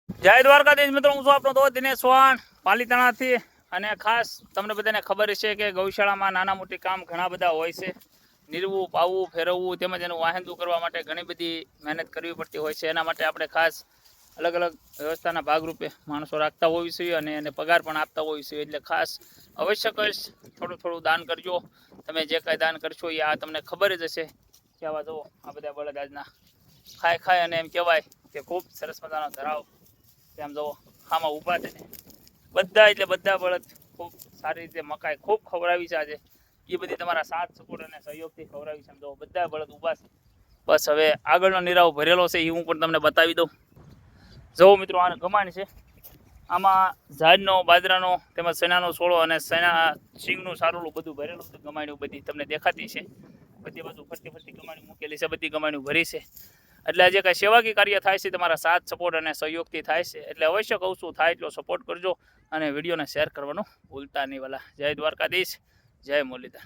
જય દ્વારકાધીશ મિત્રો, હું છું આપણો દોસ્ત દિનેશ ચૌહાણ પાલીતાણાથી. અને ખાસ તમને બધાને ખબર છે કે ગૌશાળામાં નાના મોટી કામ ઘણા બધા હોય છે. નીરવું, પાવું, ફેરવવું તેમજ એનું વાહેંદું કરવા માટે ઘણી બધી મહેનત કરવી પડતી હોય છે. એના માટે આપણે ખાસ અલગ અલગ વ્યવસ્થાના ભાગરૂપે માણસો રાખતા હોઈએ છીએ અને એને પગાર પણ આપતા હોઈએ છીએ. એટલે ખાસ અવશ્ય કહીશ, થોડું થોડું દાન કરજો. તમે જે કાંઈ દાન કરશો એ આ તમને ખબર જ હશે કે આવા જુઓ આ બધા બળદ આજના ખાય અને એમ કહેવાય કે ખૂબ સરસ મજાનો ધરાવ. તેમ જુઓ આમાં ઊભા છે ને બધા, એટલે બધા બળદ ખૂબ સારી રીતે મકાઈ ખૂબ ખવડાવી છે આજે. એ બધી તમારા સાથ સપોર્ટ અને સહયોગથી ખવડાવી છે. જો બધા બળદ ઊભા છે. બસ હવે આગળનો નિરાવ ભરેલો છે એ હું પણ તમને બતાવી દઉં. જુઓ મિત્રો, આ ગમાણ છે. આમાં ઝાડનો, બાજરાનો તેમજ સણાનો છોડો અને સણા સિંગનું સારું બધું ભરેલું છે. ગમાણ્યું બધી તમને દેખાતી છે. બધી બાજુ ફરતી ફરતી ગમાણી મૂકેલી છે. બધી ગમાણીઓ ભરી છે. એટલે આજે કાંઈ સેવાકી કાર્ય થાય છે તમારા સાથ સપોર્ટ અને સહયોગથી થાય છે. એટલે અવશ્ય કહું છું, થાય એટલો સપોર્ટ કરજો અને વિડીયોને શેર કરવાનું ભૂલતા નહીં. વાલા જય દ્વારકાધીશ, જય મુરલીધર.